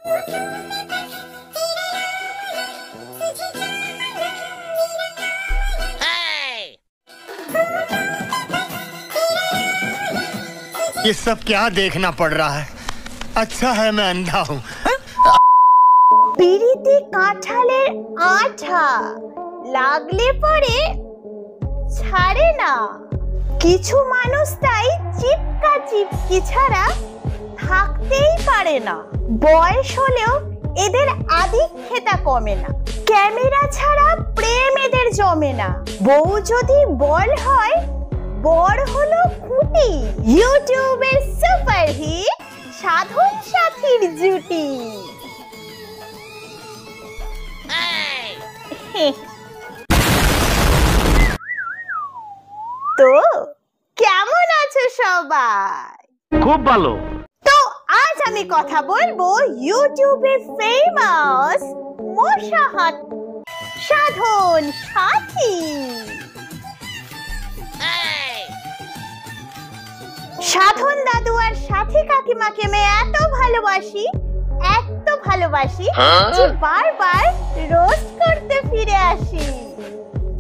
ये सब क्या देखना पड़ रहा है? अच्छा है मैं अंधा हूँ। পিরিতে কাঁঠালের আঠা লাগলে পরে ছাড়ে না। কিছু মানুষ তাই চিপকা চিপকি ছাড়া থাকতেই পারে না। বয়স হলেও এদের আদিক্ষেতা কমে না। ক্যামেরা ছাড়া প্রেম এদের জমে না। বউ যদি বল হয়, বর হলো খুঁটি। ইউটিউবের সুপারহিট সাধন সাথীর জুটি। তো কেমন আছো সবাই? খুব ভালো। তো আজ আমি কথা বলবো ইউটিউবে ফেমাস মশাহাত সাধন সাথী। সাধন দাদু আর সাথী কাকিমাকে আমি এত ভালোবাসি যে বারবার রোস্ট করতে ফিরে আসি।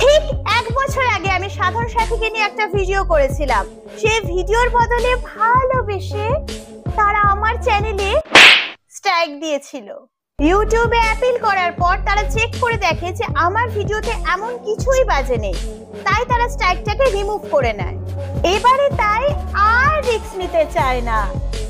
ঠিক 1 বছর আগে আমি সাধন সাথীকে নিয়ে একটা ভিডিও করেছিলাম। সেই ভিডিওর বদলে ভালোবেসে তারা আমার চ্যানেলে স্ট্রাইক দিয়েছিল। ইউটিউবে অ্যাপিল করার পর তারা চেক করে দেখে যে আমার ভিডিওতে এমন কিছুই বাজে নেই, তাই তারা স্ট্রাইকটাকে রিমুভ করে নেয়। এবারে তাই আর রিস্ক নিতে চায় না,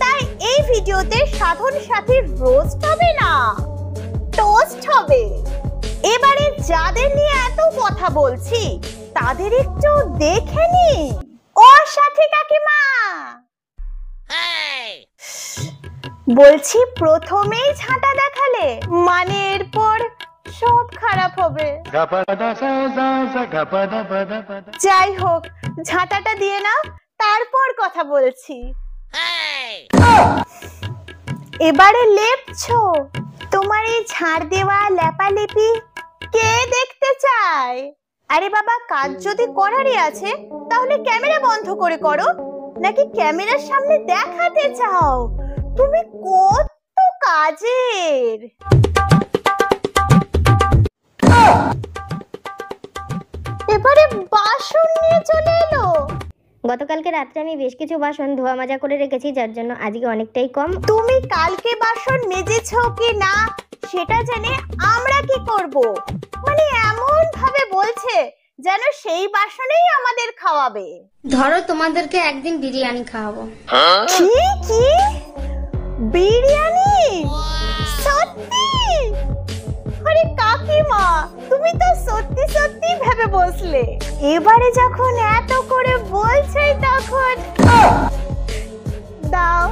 তাই এই ভিডিওতে সাধন সাথীর রোস্ট হবে না, টোস্ট হবে। এবারে যাদের নিয়ে এত কথা বলছি তাদের একটু দেখে নি। ও সাথী কাকিমা, বলছি প্রথমেই ঝাঁটা দেখালে মানে এরপর সব খারাপ হবে। যাই হোক, ঝাঁটাটা দিয়ে নাও, তারপর কথা বলছি। এবারে লেপছো, তোমার এই ঝাড় দেওয়া লেপালেপি কে দেখতে চায়? আরে বাবা, কাজ যদি করারই আছে তাহলে ক্যামেরা বন্ধ করে করো, নাকি ক্যামেরার সামনে দেখাতে চাও তুমি কত কাজের? এবারে বাসন নিয়ে চলে এলো। গতকালকে রাত্রে আমি বেশ কিছু বাসন ধোয়া মাজা করে রেখেছি, যার জন্য আজকে অনেকটাই কম। তুমি কালকে বাসন মেজেছো কি না সেটা জেনে আমরা কি করব? মানে এমন ভাবে বলছে যেন সেই বাসনেই আমাদের খাওয়াবে। ধরো তোমাদেরকে একদিন বিরিয়ানি খাওয়াবো। কি কি বিরিয়ানি? সত্যি? আরে কাকিমা, তুমি তো সত্যি সত্যি ভেবে বসলে। এবারে যখন এত করে বলছে তখন দাও।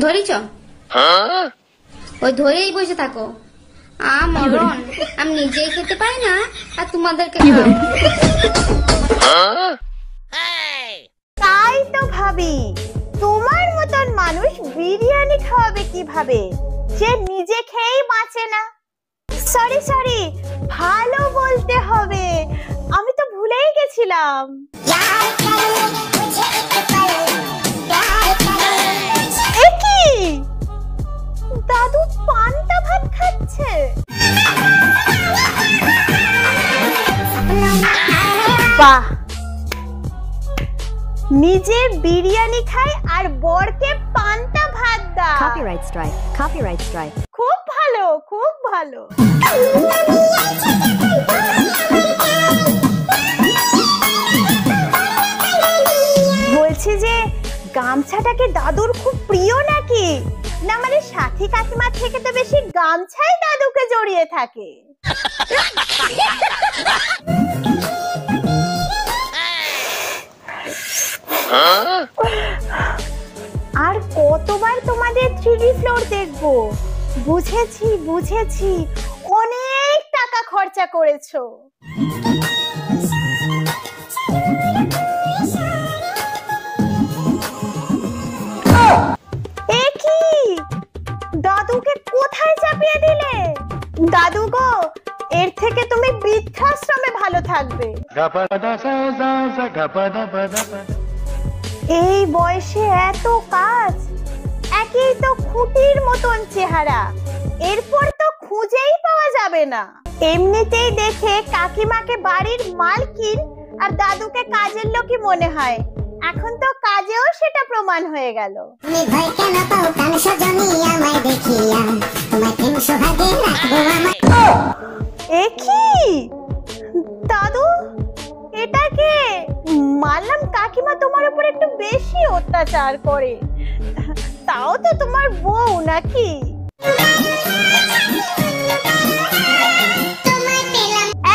ধরিছ? ওই ধরেই বসে থাকো। মরণ, আমি নিজেই খেতে পারি না আর তোমাদেরকে তাই তো ভাবি, তোমার মতন মানুষ বিরিয়ানি খাওয়াবে কিভাবে, যে নিজে খেয়েই বাঁচে না। সরি, ভালো বলতে হবে, আমি তো ভুলেই গেছিলাম। কি দাদু পান্তা ভাত খাচ্ছে? বাহ, নিজে বিরিয়ানি খায় আর বরকে পান্তা ভাত দাও। Copyright strike. খুব ভালো, খুব ভালো। বলছি যে গামছাটাকে দাদুর খুব প্রিয় নাকি? না মানে সাথী কাকিমা থেকে তো বেশি গামছাই দাদুকে জড়িয়ে থাকে। আর কতবার তোমাদের 3D ফ্লোর দেখবো? বুঝেছি, অনেক টাকা খরচা করেছো। দাদুকে কোথায় চাপিয়ে দিলে? দাদু গো, এর থেকে তুমি বৃদ্ধাশ্রমে ভালো থাকবে। এই বয়সে এত কাজ, একেই তো খুব খুঁটির মতন চেহারা, এরপর তো খুঁজেই পাওয়া যাবে না। এমনিতেই দেখে কাকিমাকে বাড়ির মালকিন আর দাদুকে কাজের লোকই মনে হয়, এখন তো কাজেও সেটা প্রমাণ হয়ে গেল। এ কি দাদু, এটা কে? মানলাম কাকিমা তোমার উপর একটু বেশি অত্যাচার করে, তাও তো তোমার বউ নাকি?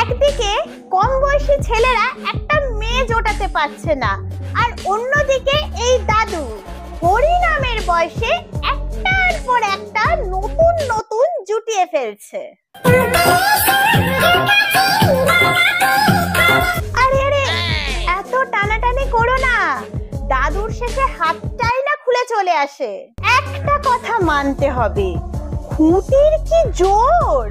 একদিকে কম বয়সী ছেলেরা একটা মেয়ে জোটাতে পারছে না, আর অন্যদিকে এই দাদু হরিনামের বয়সে একটার পর একটা নতুন নতুন জুটিয়ে ফেলছে। আরে আরে, এত টানাটানি করো না, দাদুর শেষে হাতটাই না খুলে চলে আসে। একটা কথা মানতে হবে, খুঁটির কি জোর!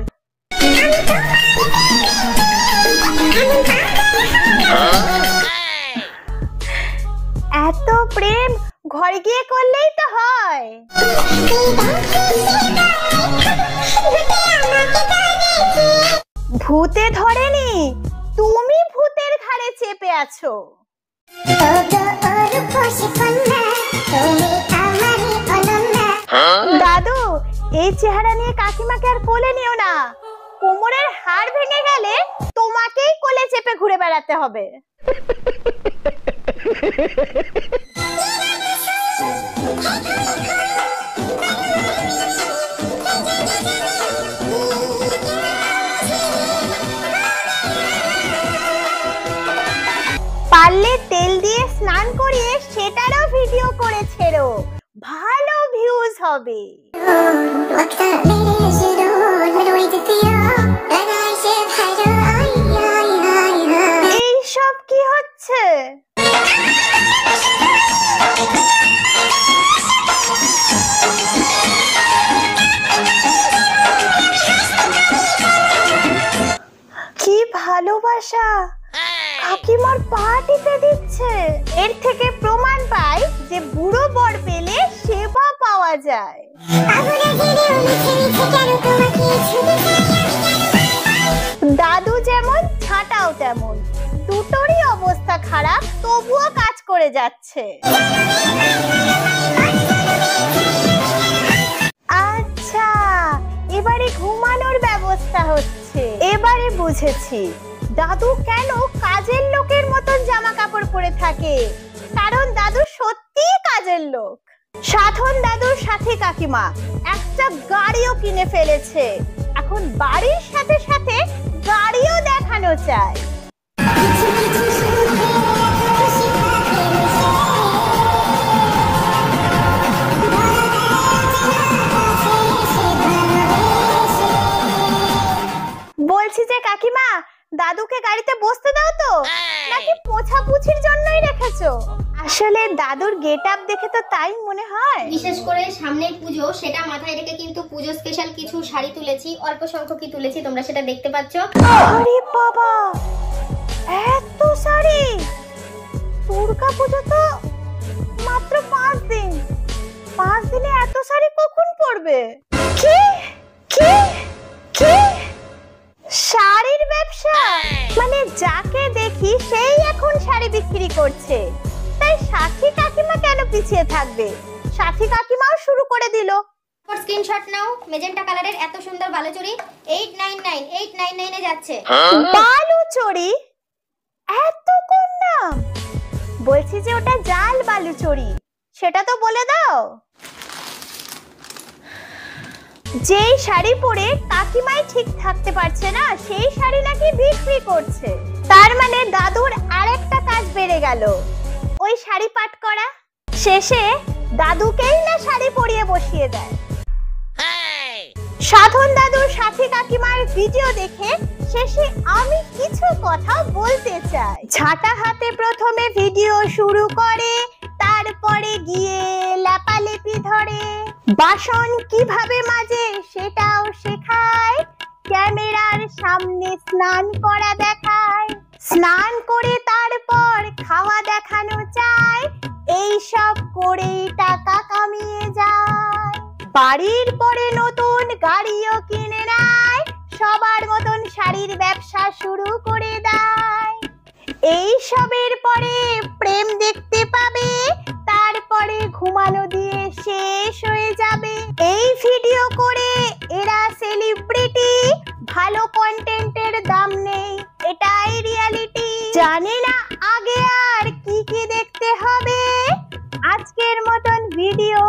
এত প্রেম ঘরে গিয়ে করলেই তো হয়। ভূতে ধরেনি, তুমি ভূতের ঘাড়ে চেপে আছো। দাদু, এই চেহারা নিয়ে কাকিমাকে আর কোলে নিও না, কোমরের হাড় ভেঙে গেলে তোমাকেই কোলে চেপে ঘুরে বেড়াতে হবে। পারলে তেল দিয়ে স্নান করিয়ে সেটারও ভিডিও করে ছেড়ো, ভালো ভিউজ হবে। এইসব কি হচ্ছে? কি ভালোবাসা, কাকিমার পা টিপে দিচ্ছে। এর থেকে প্রমাণ পাই যে বুড়ো বর পেলে সেবা পাওয়া যায়। দাদু যেমন ছাটাও তেমন, দুটোরই অবস্থা খারাপ, তবুও কাজ করে যাচ্ছে। আচ্ছা, এবারে ঘুমানোর ব্যবস্থা হচ্ছে। এবারে বুঝেছি দাদু কেন কাজের লোকের মতন জামা কাপড় পরে থাকে, কারণ দাদু সত্যিই কাজের লোক। সাধন দাদুর সাথে কাকিমা একটা গাড়িও কিনে ফেলেছে, এখন বাড়ির সাথে সাথে গাড়িও দেখানো চায়। বলছি যে কাকিমা, দাদুকে গাড়িতে বসতে দাও তো, নাকি পোছাপুছির জন্যই রেখেছো? আসলে দাদুর গেটআপ দেখে তো তাই মনে হয়। বিশেষ করে সামনের পুজো, সেটা মাথায় রেখে কিন্তু পুজো স্পেশাল কিছু শাড়ি তুলেছি, অল্প সংখ্যকই তুলেছি, তোমরা সেটা দেখতে পাচ্ছ। আরে বাবা, এত শাড়ি! দুর্গা পুজো তো মাত্র 5 দিন, 5 দিনে এত শাড়ি কখন পরবে? কি কি কি শাড়ির ব্যবসা? মানে যাকে দেখি সেই এখন শাড়ি বিক্রি করছে, তাই সাথী কাকিমা কেন পিছিয়ে থাকবে? সাথী কাকিমাও শুরু করে দিল। স্ক্রিনশট নাও, মেজেন্টা কালারের এত সুন্দর বালুচুরি 899 এ যাচ্ছে। বালুচুরি এত কম দাম? বলছি যে ওটা জাল বালুচুরি, সেটা তো বলে দাও। যেই শাড়ি পরে কাকিমাই ঠিক থাকতে পারছে না, সেই শাড়ি নাকি বিক্রি করছে। তার মানে দাদুর আরেকটা কাজ বেড়ে গেল, ওই শাড়ি পাট করা। শেষে দাদুকেই না শাড়ি পরিয়ে বসিয়ে দেয়। সাধন দাদুর সাথী কাকিমার ভিডিও দেখে শেষে আমি কিছু কথা বলতে চাই। ঝাঁটা হাতে প্রথমে ভিডিও শুরু করে, তারপরে গিয়ে লেপালেপি ধরে, বাসন কিভাবে মাজে সেটাও শেখায়, ক্যামেরার সামনে স্নান করা দেখায়, স্নান করে তারপর খাওয়া দেখানো চায়, এই সব করেই টাকা কামিয়ে যায়। বাড়ির পরে নতুন গাড়িও কিনে নেয়, সবার মতন শাড়ির ব্যবসা শুরু করে দেয়। এই সবের পরে প্রেম দেখতে পাবে, তারপরে ঘুমানো দিয়ে শেষ হয়ে যাবে। এই ভিডিও করে এরা সেলিব্রিটি, ভালো কন্টেন্টের দাম নেই, এটাই রিয়ালিটি। জানি না আগে আর কি কি দেখতে হবে। আজকের মতন ভিডিও